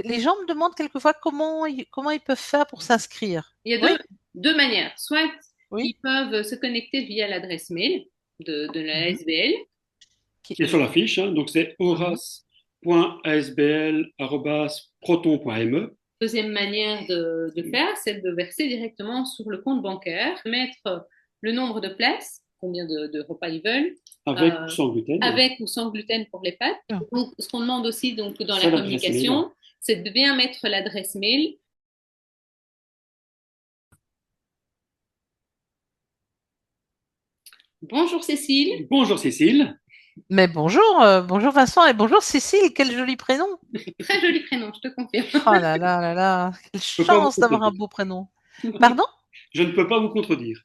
les gens me demandent quelquefois comment ils peuvent faire pour s'inscrire. Il y a Oui, deux manières. Soit oui. ils peuvent se connecter via l'adresse mail de la Mhm. SBL. Qui- qui est sur la fiche, hein. Donc c'est mhm. horace.asbl@proton.me. Deuxième manière de faire, c'est de verser directement sur le compte bancaire, mettre le nombre de places, combien de repas ils veulent, Avec ou euh, sans gluten. avec ou sans gluten pour les pâtes. Ah, Donc, ce qu'on demande aussi donc, dans la C'est l'adresse mail. communication, c'est de bien mettre l'adresse mail. Bonjour Cécile. Bonjour Cécile. mais bonjour, bonjour Vincent et bonjour Cécile, quel joli prénom. Très joli prénom, je te confirme. Oh là là, quelle Je ne peux pas vous chance d'avoir un contredire. beau prénom. Pardon? Je ne peux pas vous contredire.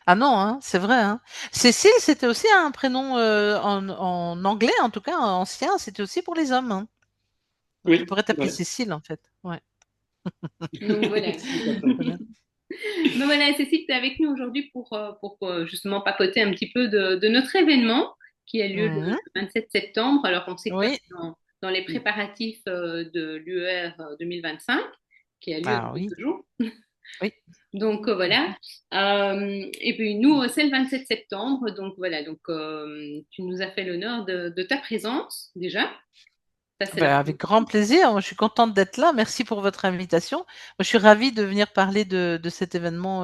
Ah non, hein, c'est vrai, hein. Cécile, c'était aussi un prénom en anglais, en tout cas ancien, c'était aussi pour les hommes, hein. Donc tu Oui, pourrais c'est t'appeler vrai. Cécile en fait. Ouais. Donc voilà. Tout à fait. Voilà. Donc voilà, Cécile, tu es avec nous aujourd'hui pour justement papoter un petit peu de notre événement qui a lieu le Mhm. 27 septembre. Alors, on sait que toi, Oui. tu es dans les préparatifs de l'UER 2025 qui a lieu dans Ah oui. quelques jours. Oui. Donc voilà. Et puis nous, c'est le 27 septembre. Donc voilà, donc tu nous as fait l'honneur de ta présence déjà. Ça, c'est la Ben, avec grand plaisir. Moi, je suis contente d'être là. Merci pour votre invitation. Moi, je suis ravie de venir parler de cet événement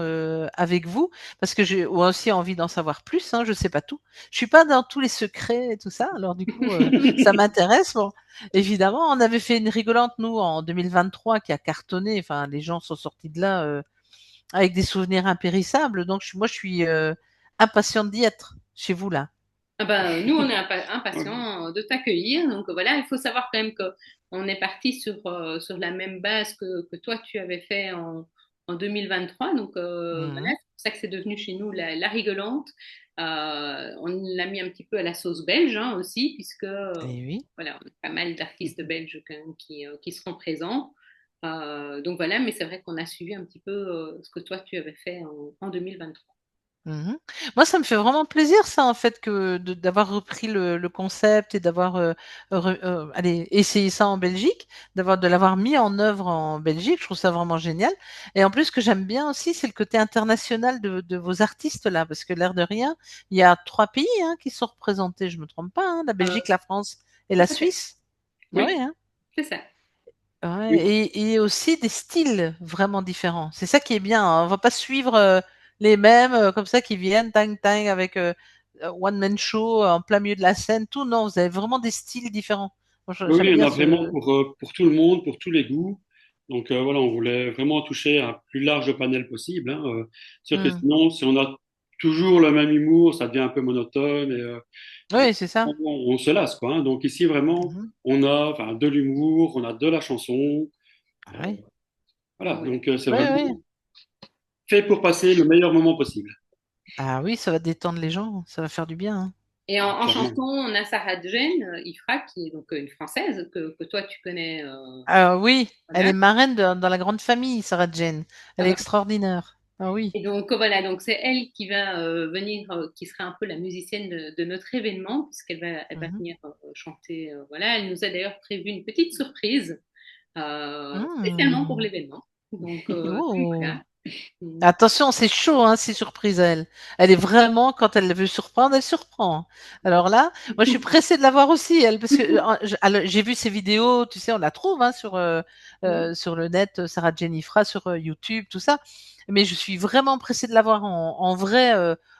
avec vous parce que j'ai aussi envie d'en savoir plus. Hein, je sais pas tout. Je suis pas dans tous les secrets et tout ça. Alors du coup, ça première. m'intéresse. Bon, évidemment, on avait fait une rigolante nous en 2023 qui a cartonné. Enfin, les gens sont sortis de là avec des souvenirs impérissables. Donc moi, je suis impatiente d'y être chez vous là. Ah ben, nous, on est Ouais. impatients de t'accueillir. Donc voilà, il faut savoir quand même qu'on est parti sur la même base que toi, tu avais fait en 2023. Donc voilà, Mhm. c'est pour ça que c'est devenu chez nous la rigolante. On l'a mis un petit peu à la sauce belge hein, aussi, puisque Et oui. voilà, on a pas mal d'artistes belges quand même qui seront présents. Donc voilà, mais c'est vrai qu'on a suivi un petit peu ce que toi, tu avais fait en 2023. Mmh. Moi, ça me fait vraiment plaisir ça, en fait, que d'avoir repris le concept et d'avoir, allez, essayé ça en Belgique, de l'avoir mis en œuvre en Belgique. Je trouve ça vraiment génial et en plus, ce que j'aime bien aussi, c'est le côté international de vos artistes là, parce que l'air de rien, il y a 3 pays, hein, qui sont représentés, je me trompe pas, hein? La Euh, Belgique, la France et Tout la à fait. Suisse? Ah oui, Oui, hein? c'est ça. Ouais, Oui. et aussi des styles vraiment différents. C'est ça qui est bien, hein. On va pas suivre les mêmes comme ça qui viennent tang tang avec one man show en plein milieu de la scène. Tout non, vous avez vraiment des styles différents. Moi, Oui, j'aime il y en bien a vraiment ce. pour tout le monde, pour tous les goûts. Donc voilà, on voulait vraiment toucher un plus large panel possible, hein. C'est sûr que Hmm. sinon, si on a toujours le même humour, ça devient un peu monotone et Oui, c'est ça. on se lasse, quoi, hein. Donc ici, vraiment, Mhm. on a enfin, de l'humour, on a de la chanson. Ah Euh, oui, voilà, Ouais. donc c'est oui, oui. vraiment fait pour passer le meilleur moment possible. Ah oui, ça va détendre les gens, ça va faire du bien, hein. Et Ah, en clairement. chanson, on a Sarah Jane Ifra, qui est donc une Française que toi tu connais. Ah oui, elle Voilà. est marraine dans la grande famille, Sarah Jane. Ah Elle est bah, extraordinaire. Ah oui. et donc voilà, donc c'est elle qui va venir, qui sera un peu la musicienne de notre événement, puisqu'elle va Mhm. venir chanter. Voilà, elle nous a d'ailleurs prévu une petite surprise spécialement pour Hmm. l'événement. Donc Oh. voilà. Mm. Attention, c'est chaud, hein, ces surprises, elle. Elle est vraiment, quand elle veut surprendre, elle surprend. Alors là, moi, je suis pressée de la voir aussi, elle, parce que alors, j'ai vu ses vidéos, tu sais, on la trouve hein, sur le net, Sarah Jennifer, sur YouTube, tout ça. Mais je suis vraiment pressée de la voir en vrai,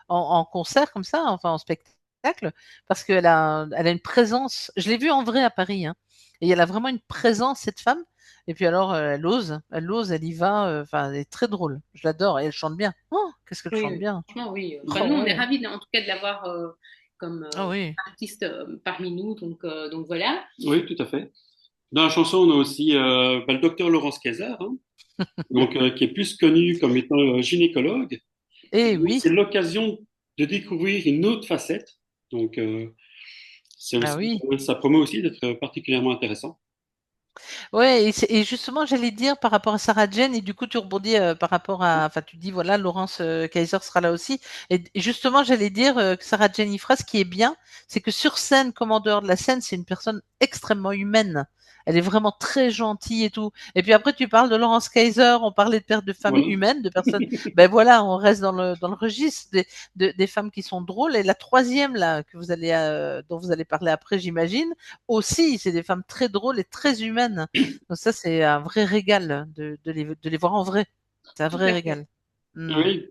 en concert comme ça, enfin en spectacle, parce elle a une présence. Je l'ai vue en vrai à Paris, hein, et elle a vraiment une présence, cette femme. Et puis alors, elle ose, elle y va. Enfin, elle est très drôle. Je l'adore et elle chante bien. Oh, qu'est-ce qu'elle Oui, chante oui, bien. franchement, oui. Bah, Oh nous, on est ouais. ravis, en tout cas, de l'avoir comme Ah oui. artiste parmi nous. Donc voilà. Oui, tout à fait. Dans la chanson, on a aussi le docteur Laurence Kayser, hein, donc, qui est plus connu comme étant gynécologue. Eh Donc, oui. c'est l'occasion de découvrir une autre facette. Donc, c'est Ah aussi, oui. ça promet aussi d'être particulièrement intéressant. Ouais, et justement, j'allais dire par rapport à Sarah Jane, et du coup, tu rebondis par rapport à. Enfin, tu dis, voilà, Laurence Kaiser sera là aussi. Et justement, j'allais dire que Sarah Jane Ifra, ce qui est bien, c'est que sur scène, comme en dehors de la scène, c'est une personne extrêmement humaine. Elle est vraiment très gentille et tout. Et puis après, tu parles de Laurence Kaiser, on parlait de perte de femmes Voilà. humaines, de personnes. Ben voilà, on reste dans le registre des femmes qui sont drôles. Et la troisième là dont vous allez parler après, j'imagine, aussi, c'est des femmes très drôles et très humaines. Donc ça, c'est un vrai régal de les voir en vrai. C'est un Tout vrai à fait. régal. Mm. Oui,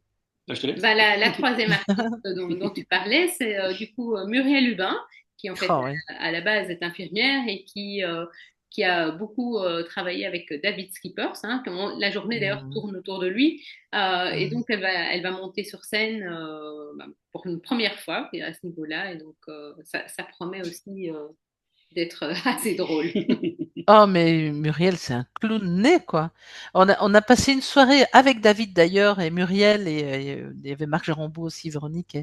je te laisse. Bah, la troisième artiste dont tu parlais, c'est du coup Muriel Hubin, qui en fait Oh, oui. à la base est infirmière et qui a beaucoup travaillé avec David Skippers. Hein, la journée d'ailleurs Mm. tourne autour de lui. Et Mm. donc elle va monter sur scène bah, pour une première fois à ce niveau-là. Et donc ça promet aussi d'être assez drôle. Oh, mais Muriel, c'est un clown né, quoi. On a passé une soirée avec David d'ailleurs, et Muriel, et il y avait Marc Gérambeau aussi, Véronique,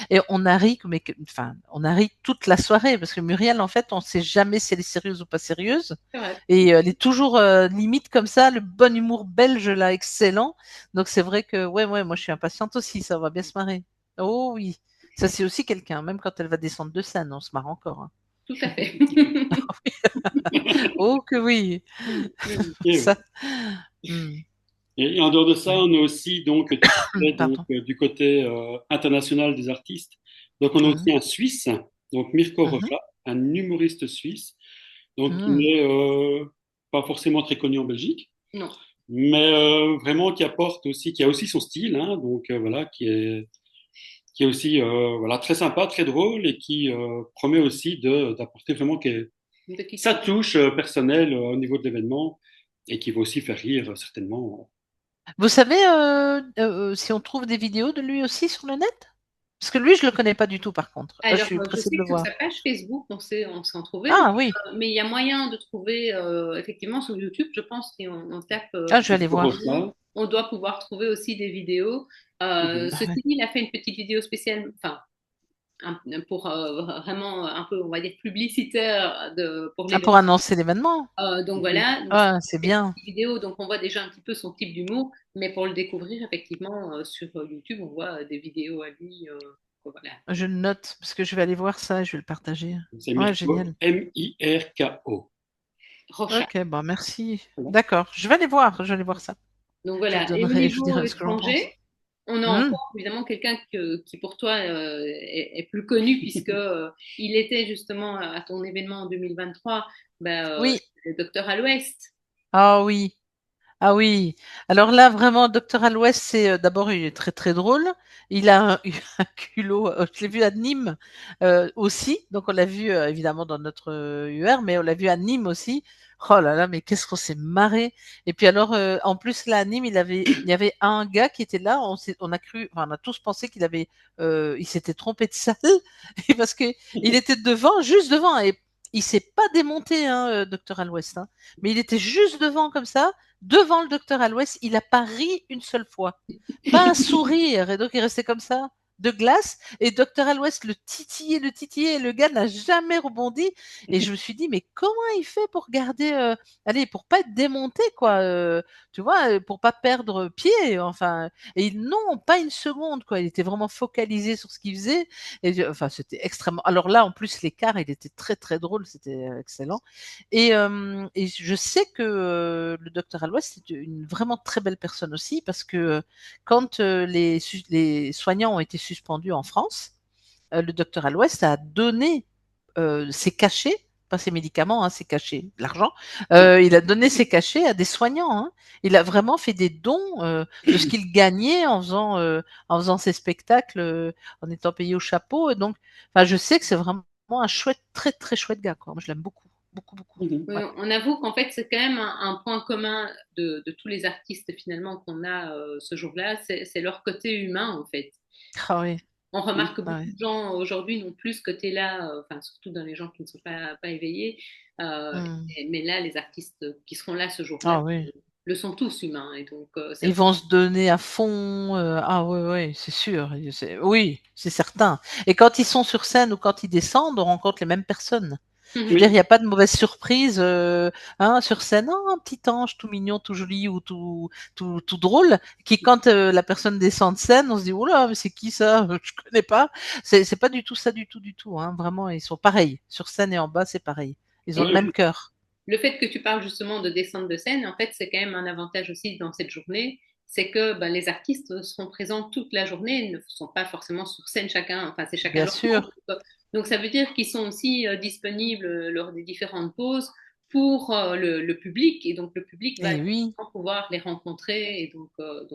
et on a ri, enfin, on a ri toute la soirée, parce que Muriel, en fait, on ne sait jamais si elle est sérieuse ou pas sérieuse, C'est vrai. et elle est toujours limite comme ça, le bon humour belge, là, excellent. Donc c'est vrai que, ouais, ouais, moi je suis impatiente aussi, ça va bien se marrer. Oh oui, ça c'est aussi quelqu'un, même quand elle va descendre de scène, on se marre encore, hein. Tout à fait. Oh que oui. Et, Ça. Hmm. et en dehors de ça, Ouais. on a aussi donc, tu sais, donc Pardon. du côté international des artistes. Donc on a Mhm. aussi un Suisse, donc Mirko Mhm. Rocha, un humoriste suisse, donc qui Mhm. n'est pas forcément très connu en Belgique, Non. mais vraiment qui apporte aussi, qui a aussi son style, hein, donc voilà, qui est aussi voilà très sympa, très drôle et qui promet aussi d'apporter vraiment Une petite sa touche. touche personnelle au niveau de l'événement et qui va aussi faire rire certainement. Vous savez si on trouve des vidéos de lui aussi sur le net? Parce que lui, je le connais pas du tout par contre. Je Alors, suis je pressée de sais le que sur voir. sa page Facebook, on s'en trouvait, Ah oui. mais il y a moyen de trouver effectivement sur YouTube, je pense, si on tape Ah, je vais aller Mirko voir. Rocha. on doit pouvoir trouver aussi des vidéos. Mhm. Ah Ceci ouais. dit, il a fait une petite vidéo spéciale, enfin, pour vraiment un peu, on va dire, publicitaire pour Ah, pour l'événement. annoncer l'événement. Donc Mhm. voilà, donc c'est Ah, c'est une bien. petite vidéo, donc on voit déjà un petit peu son type d'humour, mais pour le découvrir, effectivement, sur YouTube, on voit des vidéos à lui. Voilà. Je le note parce que je vais aller voir ça et je vais le partager. C'est Ouais, Mirko, génial. Rocha. Ok, bon, merci. D'accord, je vais aller voir. Je vais aller voir ça. Donc Je vous voilà. Et au donnerai, je vous niveau dirai ce que j'en pense. étranger, on a Hmm. encore évidemment quelqu'un qui pour toi est plus connu puisque il était justement à ton événement en 2023, ben, Oui. le docteur à l'Ouest. Ah oui. Ah oui, alors là vraiment Docteur à l'Ouest, c'est d'abord il est très très drôle. Il a un culot. Je l'ai vu à Nîmes aussi, donc on l'a vu évidemment dans notre UR, mais on l'a vu à Nîmes aussi. Oh là là, mais qu'est-ce qu'on s'est marré. Et puis alors en plus là à Nîmes, il y avait un gars qui était là. On a cru, enfin, on a tous pensé il s'était trompé de salle et parce que il était devant, juste devant, et il s'est pas démonté, hein, Docteur à l'Ouest, hein, mais il était juste devant comme ça devant le docteur à l'Ouest, il n'a pas ri une seule fois. Pas un sourire. Et donc, il restait comme ça, de glace. Et docteur à l'Ouest le titillait, et le gars n'a jamais rebondi. Et je me suis dit, mais comment il fait pour garder, allez, pour pas être démonté, quoi, tu vois, pour pas perdre pied, enfin. Et non, pas une seconde, quoi. Il était vraiment focalisé sur ce qu'il faisait. Et enfin, c'était extrêmement. Alors là, en plus, l'écart, il était très, très drôle. C'était excellent. Et je sais que le docteur Alois, c'est une vraiment très belle personne aussi, parce que quand les soignants ont été suspendus en France, le docteur Alois a donné ses cachets, pas ses médicaments, hein, ses cachets, l'argent. Il a donné ses cachets à des soignants, hein. Il a vraiment fait des dons de ce qu'il gagnait en faisant ses spectacles, en étant payé au chapeau. Et donc, enfin, je sais que c'est vraiment un chouette, très très chouette gars, quoi. Moi, je l'aime beaucoup, beaucoup, beaucoup. Mhm. Oui, Ouais. on avoue qu'en fait, c'est quand même un point commun de tous les artistes finalement qu'on a ce jour-là, c'est leur côté humain en fait. Ah oui. On remarque que Ah beaucoup ouais. de gens aujourd'hui n'ont plus ce côté-là, enfin surtout dans les gens qui ne sont pas éveillés. Euh, Hmm. mais là, les artistes qui seront là ce jour-là Ah oui. le sont tous humains. Et donc, c'est Ils vont se donner à fond. Ah oui, oui, c'est sûr. Oui, c'est certain. Et quand ils sont sur scène ou quand ils descendent, on rencontre les mêmes personnes. Je veux dire, il Oui, n'y a pas de mauvaise surprise hein, sur scène. Oh, un petit ange tout mignon, tout joli ou tout drôle, qui quand la personne descend de scène, on se dit oh là, mais c'est qui ça? Je connais pas. C'est pas du tout ça du tout du tout. Hein. Vraiment, ils sont pareils sur scène et en bas, c'est pareil. Ils ont le même oui, cœur. le fait que tu parles justement de descente de scène, en fait, c'est quand même un avantage aussi dans cette journée, c'est que ben, les artistes seront présents toute la journée, ils ne sont pas forcément sur scène chacun, enfin c'est chacun Bien leur tour. sûr. Donc ça veut dire qu'ils sont aussi disponibles lors des différentes pauses pour le public, et donc le public va Et oui, pouvoir les rencontrer, et donc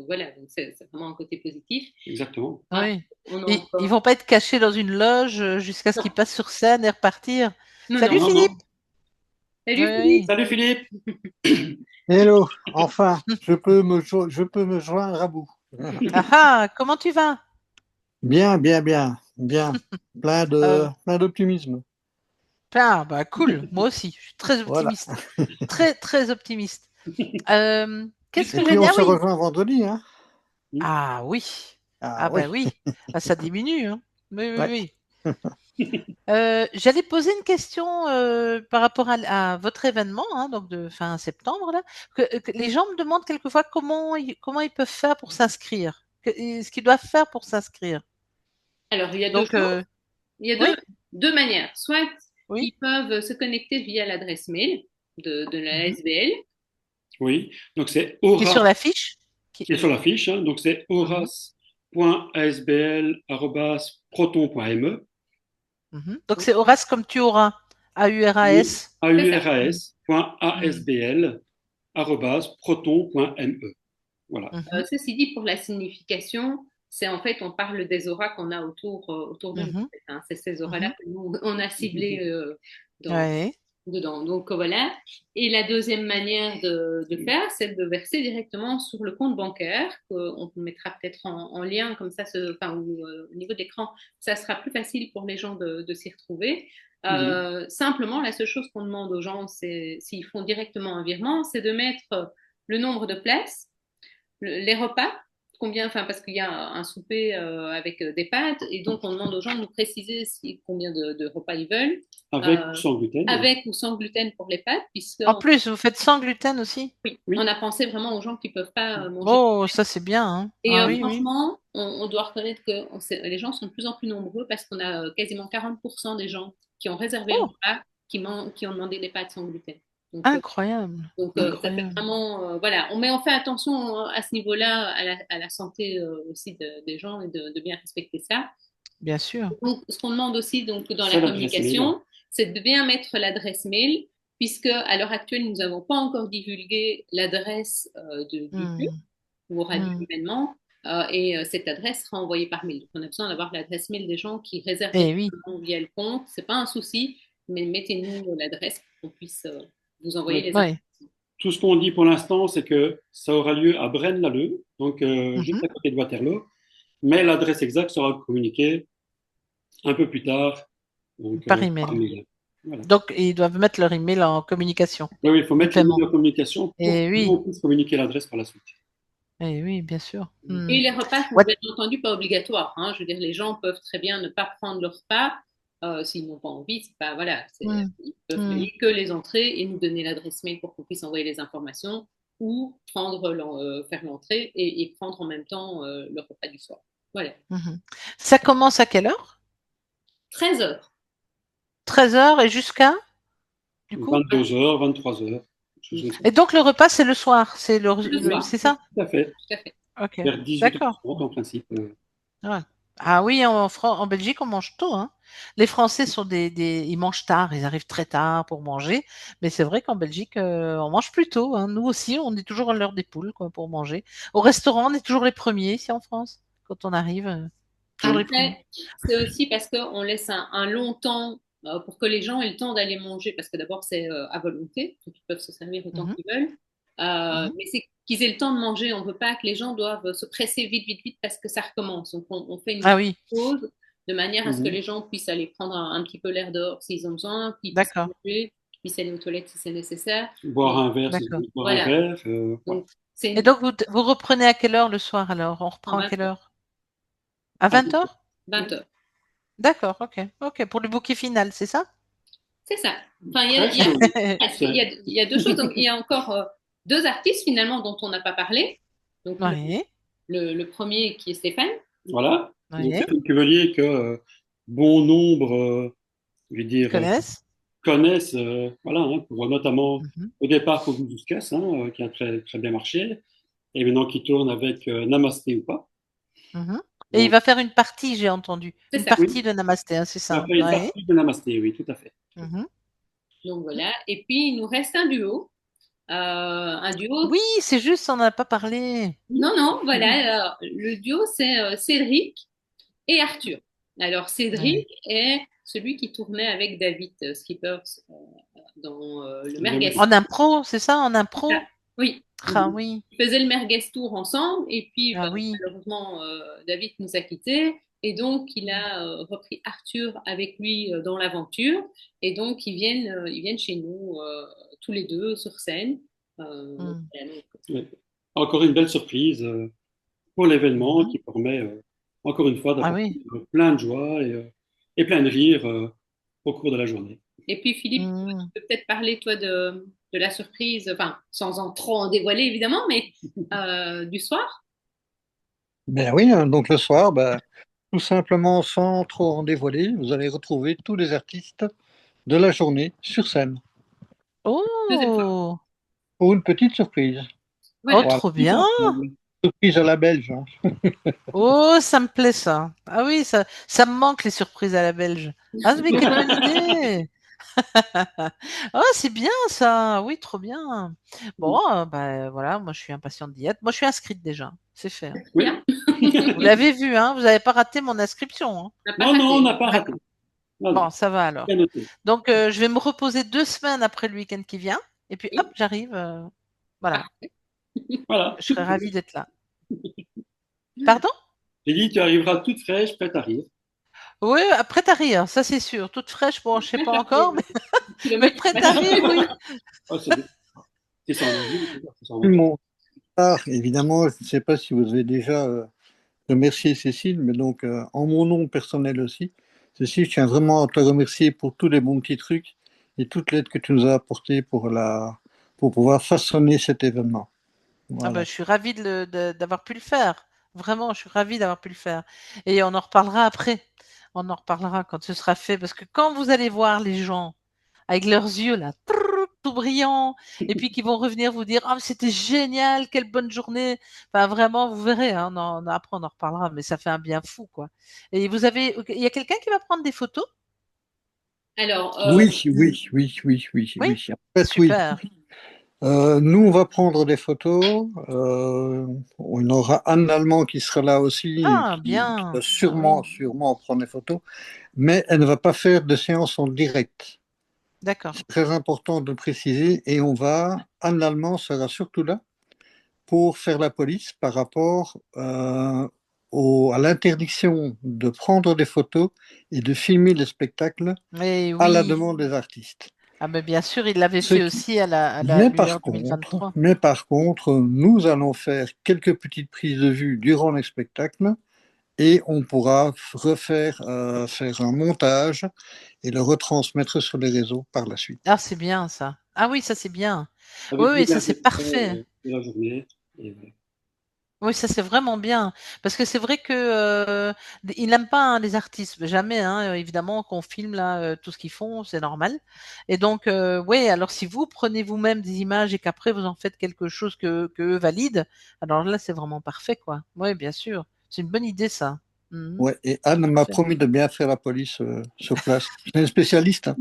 voilà, donc c'est vraiment un côté positif. Exactement. oui. On a Ils encore... vont pas être cachés dans une loge jusqu'à ce Non, qu'ils passent sur scène et repartir. non, non. Salut Non, non. Philippe! Salut Philippe! Oui. Salut Philippe. Hello, enfin, je peux me joindre à vous. Ah ah, comment tu vas? Bien, bien, bien, bien. Euh, Plein d'optimisme. Ah, bah cool, moi aussi, je suis très Voilà. optimiste. Très, très optimiste. Qu'est-ce Et que je veux puis on dire? se Oui. rejoint vendredi, hein? Ah oui. Ah Ah oui, bah oui. Ah, ça diminue, hein. Oui, oui, ouais. oui. J'allais poser une question par rapport à votre événement, hein, donc de fin septembre, là, que les gens me demandent quelquefois comment ils peuvent faire pour s'inscrire, ce qu'ils doivent faire pour s'inscrire. Alors, il y a deux Donc, choses. Il y a oui, deux manières. Soit oui. ils peuvent se connecter via l'adresse mail de la Mhm. SBL. Oui. Donc c'est Qui est sur Horace la fiche. qui est sur la fiche. Hein. Donc c'est Mhm, horace.asbl@proton.me. mhm. Donc, c'est Horace comme tu auras. Oui. AURAS. C'est ça. Mhm, auras.asbl@proton.me. Voilà. mhm, Ceci dit, pour la signification, c'est en fait, on parle des auras qu'on a autour de nous. mhm, Hein. C'est ces auras-là mhm. que nous, on a ciblées Ouais. dedans. Donc voilà. Et la deuxième manière de faire, c'est de verser directement sur le compte bancaire, qu'on mettra peut-être en lien, comme ça, enfin, au niveau de l'écran, ça sera plus facile pour les gens de s'y retrouver. Mhm. Simplement, la seule chose qu'on demande aux gens, c'est s'ils font directement un virement, c'est de mettre le nombre de places, les repas, combien, enfin parce qu'il y a un souper avec des pâtes, et donc on demande aux gens de nous préciser combien de repas ils veulent, Avec ou euh, sans gluten. avec ou sans gluten pour les pâtes, puisque En plus, vous faites sans gluten aussi? oui, on Oui. a pensé vraiment aux gens qui peuvent pas manger. Oh, ça c'est bien, hein. Et Ah oui, oui. franchement, on doit reconnaître que les gens sont de plus en plus nombreux, parce qu'on a quasiment 40% des gens qui ont réservé le Oh, repas qui ont demandé des pâtes sans gluten. Donc, incroyable. ça fait Incroyable. vraiment, voilà, on fait attention à ce niveau-là, à la santé aussi des gens, et de bien respecter ça. Bien sûr. Donc, ce qu'on demande aussi donc, dans la C'est l'adresse mail. communication, c'est de bien mettre l'adresse mail, puisque à l'heure actuelle, nous n'avons pas encore divulgué l'adresse du lieu Hmm, où aura lieu hmm. l'événement, et cette adresse sera envoyée par mail. Donc, on a besoin d'avoir l'adresse mail des gens qui réservent Eh oui. directement via le compte. C'est pas un souci, mais mettez-nous l'adresse pour qu'on puisse vous envoyer Ouais. les Ouais. informations. Tout ce qu'on dit pour l'instant, c'est que ça aura lieu à Braine-l'Alleud, donc juste Mhm. à côté de Waterloo, mais l'adresse exacte sera communiquée un peu plus tard, donc Par par email. mail. Voilà. Donc, ils doivent mettre leur email en communication Oui, il faut de mettre le paiement. numéro de communication pour Eh que oui. on puisse communiquer l'adresse par la suite. Eh oui, bien sûr. Hmm. Et les repas sont Ouais. bien entendu pas obligatoires. Hein. Je veux dire, les gens peuvent très bien ne pas prendre leur repas s'ils n'ont pas envie. C'est pas, voilà, Hmm, ils peuvent hmm. payer que les entrées et nous donner l'adresse mail pour qu'on puisse envoyer les informations, ou faire l'entrée et prendre en même temps le repas du soir. Voilà. Mhm. Ça commence à quelle heure? 13 heures. 13 heures et jusqu'à, du coup? 22h, 23h. Et donc, le repas, c'est le soir. Le soir. C'est ça? Tout à fait. Tout à fait. Ok. Vers D'accord. 18h30 en principe. Ouais. Ah oui, en Belgique, on mange tôt, hein. Les Français sont ils mangent tard, ils arrivent très tard pour manger. Mais c'est vrai qu'en Belgique, on mange plus tôt, hein. Nous aussi, on est toujours à l'heure des poules, quoi, pour manger. Au restaurant, on est toujours les premiers ici en France. Quand on arrive, toujours les premiers. Après, c'est aussi parce qu'on laisse un long temps pour que les gens aient le temps d'aller manger, parce que d'abord, c'est à volonté, donc ils peuvent se servir autant Mhm, qu'ils veulent. mhm. Mais c'est qu'ils aient le temps de manger. On ne veut pas que les gens doivent se presser vite, vite, vite parce que ça recommence. Donc, on fait une Ah oui, pause de manière à ce que Mhm. les gens puissent aller prendre un petit peu l'air dehors s'ils ont besoin, qu'ils puissent d'accord, manger, qu'ils puissent aller aux toilettes si c'est nécessaire. Boire Et un verre, si vous d'accord. voulez boire un voilà. verre. Voilà. Donc, c'est Et donc, vous reprenez à quelle heure le soir alors? On reprend à 20 quelle heures. heure? À Ah, 20 heures? 20 heures. D'accord, ok. Ok, pour le bouquet final, c'est ça? C'est ça. Enfin, presque, oui. il y a deux choses. Donc, il y a encore deux artistes finalement dont on n'a pas parlé. Donc, Oui, le premier qui est Stéphane. Voilà. Donc, oui, c'est un cuvelier que bon nombre, je vais ils dire, connaissent. connaissent, voilà, hein, pour, notamment Mhm, au départ pour Discuss, hein, qui a très, très bien marché, et maintenant qui tourne avec Namasté ou pas. mhm. Et il Donc, va faire une partie, j'ai entendu. C'est Une ça. partie oui, de Namasté, hein, c'est on a ça. fait une Ouais. partie de Namasté, oui, tout à fait. Mhm. Donc voilà. Et puis, il nous reste un duo. Un duo. Oui, c'est juste, on n'en a pas parlé. Non, non, voilà. Alors, le duo, c'est Cédric et Arthur. Alors, Ouais. Cédric est celui qui tournait avec David Skippers dans le Vraiment. Merguez. En impro, c'est ça, en Ah, impro? oui. Ah oui, Ils faisaient le Merguez Tour ensemble et puis ah oui. malheureusement David nous a quittés et donc il a repris Arthur avec lui dans l'aventure et donc ils viennent chez nous tous les deux sur scène. Mm. Voilà, donc, Ouais. Encore une belle surprise pour l'événement Mhm. qui permet, encore une fois, Ah d'apporter oui. plein de joie et plein de rire au cours de la journée. et puis Philippe, tu Mm. peux peut-être parler toi de la surprise, enfin sans en trop en dévoiler évidemment, mais du soir. Ben oui, hein, donc le soir, ben, tout simplement sans trop en dévoiler, vous allez retrouver tous les artistes de la journée sur scène Deuxième soir. Oh, pour une petite surprise. oh, Voilà. Voilà, trop Tous bien. ensemble. surprise à la belge, hein. Oh, ça me plaît ça. Ah oui, ça me manque les surprises à la belge. Ah mais quelle bonne idée. Oh, c'est bien ça. Oui, trop bien. Bon, bah voilà, moi je suis impatiente d'y être. Moi je suis inscrite déjà. C'est fait, hein. Oui. Bien. Vous l'avez vu, hein. Vous n'avez pas raté mon inscription, hein. On n'a pas Non, non, on raté. n'a pas raté. D'accord. Non, non, Bon, ça va alors. bien noté. Donc je vais me reposer 2 semaines après le week-end qui vient. Et puis hop, Oui, j'arrive. Voilà. Voilà. Voilà, Je toute serai ravie fraîche. d'être là. Pardon? J'ai dit, tu arriveras toute fraîche, prête à rire. Oui, prête à rire, ça c'est sûr. Toute fraîche, bon, je sais bien pas faire encore, mais, des mais kilomètres. prête à rire, oui. Oh, c'est sans danger, c'est sans danger. Mon part, évidemment, je ne sais pas si vous avez déjà remercié Cécile, mais donc en mon nom personnel aussi, Cécile, je tiens vraiment à te remercier pour tous les bons petits trucs et toute l'aide que tu nous as apportée pour pouvoir façonner cet événement. Ah ben, Voilà. je suis ravie d'avoir pu le faire. Vraiment, je suis ravie d'avoir pu le faire. Et on en reparlera après. On en reparlera quand ce sera fait. Parce que quand vous allez voir les gens avec leurs yeux là, trrr, tout brillants, et puis qui vont revenir vous dire, ah, c'était génial, quelle bonne journée. Enfin, vraiment, vous verrez, hein, après on en reparlera, mais ça fait un bien fou, quoi. Et il y a quelqu'un qui va prendre des photos? Alors, Oui, oui, oui, oui, oui, Oui? oui. En fait, oui. Super. Nous, on va prendre des photos. On aura Anne Allemand qui sera là aussi et Ah, qui va bien. Ah sûrement, oui, sûrement prendre des photos. Mais elle ne va pas faire de séance en direct. d'accord. C'est très important de préciser. Et Anne Allemand sera surtout là pour faire la police par rapport à l'interdiction de prendre des photos et de filmer les spectacles Mais à la oui. demande des artistes. Ah ben bien sûr, il l'avait Ce fait qui aussi à la Mais Lueur par 2023. nous allons faire quelques petites prises de vue durant les spectacles et on pourra faire un montage et le retransmettre sur les réseaux par la suite. Ah, c'est bien ça. Ah oui, ça c'est bien. Oui, Avec oui, ça divers c'est extraits parfait. de la journée. Et voilà. Oui, ça c'est vraiment bien. Parce que c'est vrai que ils n'aiment pas hein, les artistes, jamais, hein, évidemment, qu'on filme là tout ce qu'ils font, c'est normal. Et donc, oui, alors si vous prenez vous-même des images et qu'après vous en faites quelque chose que eux valident, alors là c'est vraiment parfait, quoi. Oui, bien sûr. C'est une bonne idée ça. Mhm, Ouais, et Anne tout à m'a fait. promis de bien faire la police sur place. C'est une spécialiste, hein.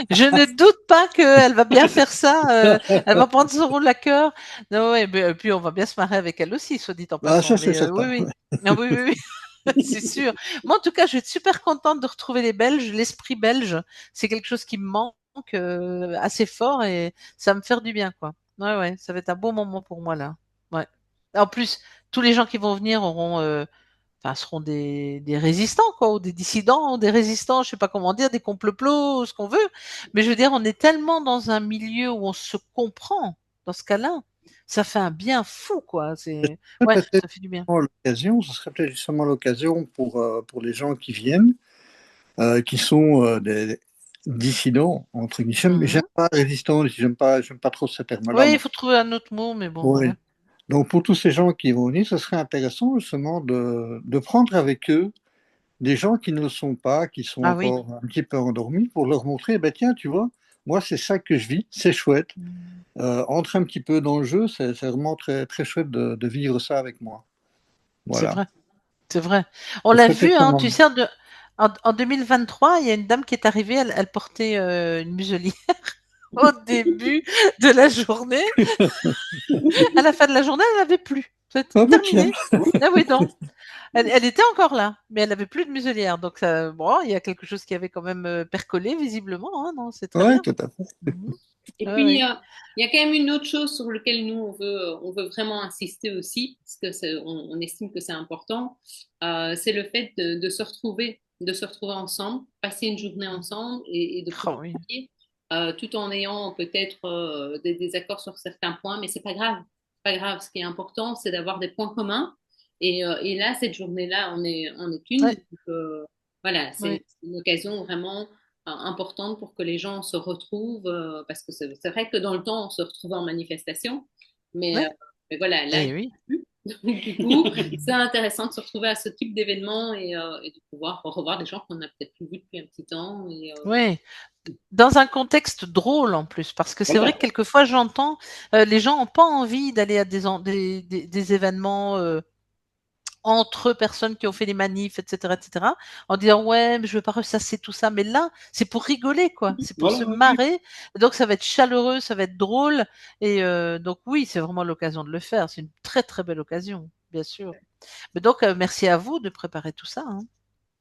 Je ne doute pas qu'elle va bien faire ça. Elle va prendre son rôle à cœur. Non, ouais, mais, puis on va bien se marrer avec elle aussi, soit dit en Ah, passant. ça, c'est Mais oui, certain. oui. Ah, oui, oui, oui. C'est sûr. Moi, en tout cas, je vais être super contente de retrouver les Belges. L'esprit belge, c'est quelque chose qui me manque assez fort et ça va me faire du bien, quoi. Ouais, ouais, ça va être un beau moment pour moi là. Ouais. En plus, tous les gens qui vont venir auront enfin, seront des résistants, quoi, ou des dissidents, ou des résistants, je sais pas comment dire, des complots, ce qu'on veut. Mais je veux dire, on est tellement dans un milieu où on se comprend, dans ce cas-là, ça fait un bien fou, quoi. Ouais, Peut-être ça fait du bien. ce serait peut-être justement l'occasion pour les gens qui viennent, qui sont des dissidents, entre guillemets. J'aime Mhm. pas résistant, j'aime pas trop ce terme-là, Oui, moi. il faut trouver un autre mot, mais bon, Oui. voilà. Donc pour tous ces gens qui vont venir, ce serait intéressant justement de prendre avec eux des gens qui ne le sont pas, qui sont Ah oui. encore un petit peu endormis, pour leur montrer, ben tiens, tu vois, moi c'est ça que je vis, c'est chouette. Entre un petit peu dans le jeu, c'est vraiment très, très chouette de vivre ça avec moi. C'est Voilà. vrai, c'est vrai. On C'est l'a chouette vu, hein, étonnant. tu sais, en 2023, il y a une dame qui est arrivée, elle portait une muselière au début de la journée. À la fin de la journée, elle n'avait plus. C'était Ah ben tiens, terminé. Ah oui, non. Elle était encore là, mais elle n'avait plus de muselière. Donc, bon, il y a quelque chose qui avait quand même percolé, visiblement. Hein, non, c'est très ouais, bien. tout à fait. Mhm. Et Ouais, puis, ouais. il y a quand même une autre chose sur laquelle nous, on veut vraiment insister aussi, parce que on estime que c'est important, c'est le fait de se retrouver ensemble, passer une journée ensemble et de Oh, pouvoir oui. dire, tout en ayant peut-être des désaccords sur certains points, mais c'est pas grave. C'est pas grave. Ce qui est important, c'est d'avoir des points communs. Et là, cette journée-là, on est une. Ouais, Donc, voilà, ouais. c'est une occasion vraiment importante pour que les gens se retrouvent, parce que c'est vrai que dans le temps, on se retrouvait en manifestation, mais, Ouais. euh, mais voilà, là, il Eh n'y a oui. plus. Donc, du coup, c'est intéressant de se retrouver à ce type d'événement et de pouvoir revoir des gens qu'on n'a peut-être plus vus depuis un petit temps. Ouais. Dans un contexte drôle en plus, parce que c'est vrai que Voilà. quelquefois j'entends les gens n'ont pas envie d'aller à des événements entre personnes qui ont fait des manifs, etc., en disant ouais, mais je veux pas ressasser tout ça. Mais là, c'est pour rigoler, quoi. C'est pour Voilà, se oui, oui. marrer. Donc ça va être chaleureux, ça va être drôle. Et donc oui, c'est vraiment l'occasion de le faire. C'est une très très belle occasion, bien sûr. Mais donc merci à vous de préparer tout ça. Hein.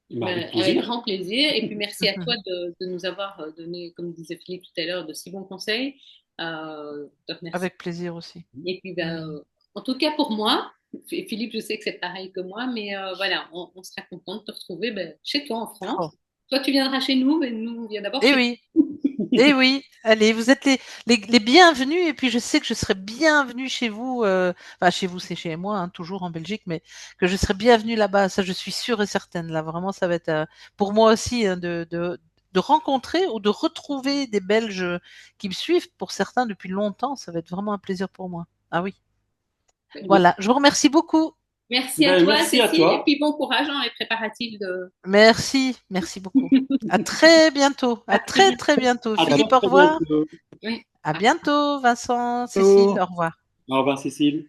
Bah, avec Ben, avec plaisir. grand plaisir. Et puis merci à toi de nous avoir donné, comme disait Philippe tout à l'heure, de si bons conseils. Je te remercie. Avec plaisir aussi. Et puis, ben, Mhm. en tout cas pour moi, Philippe, je sais que c'est pareil que moi, mais voilà, on sera content de te retrouver ben, chez toi en France. Oh. Toi, tu viendras chez nous, mais nous, on vient d'abord Eh chez oui. Eh oui, allez, vous êtes les bienvenus et puis je sais que je serai bienvenue chez vous, enfin chez vous c'est chez moi, hein, toujours en Belgique, mais que je serai bienvenue là-bas, ça je suis sûre et certaine. Là, vraiment, ça va être pour moi aussi hein, de rencontrer ou de retrouver des Belges qui me suivent pour certains depuis longtemps, ça va être vraiment un plaisir pour moi. Ah oui, nous. voilà, je vous remercie beaucoup. Merci à Ben, toi, merci à Cécile, et toi. puis bon courage dans les préparatifs de. Merci, merci beaucoup. À très bientôt, à À très très bientôt. très bientôt. À très, Philippe, au très revoir. bientôt. Oui. À bientôt, Vincent, Cécile, Oh. au revoir. Au revoir, Cécile.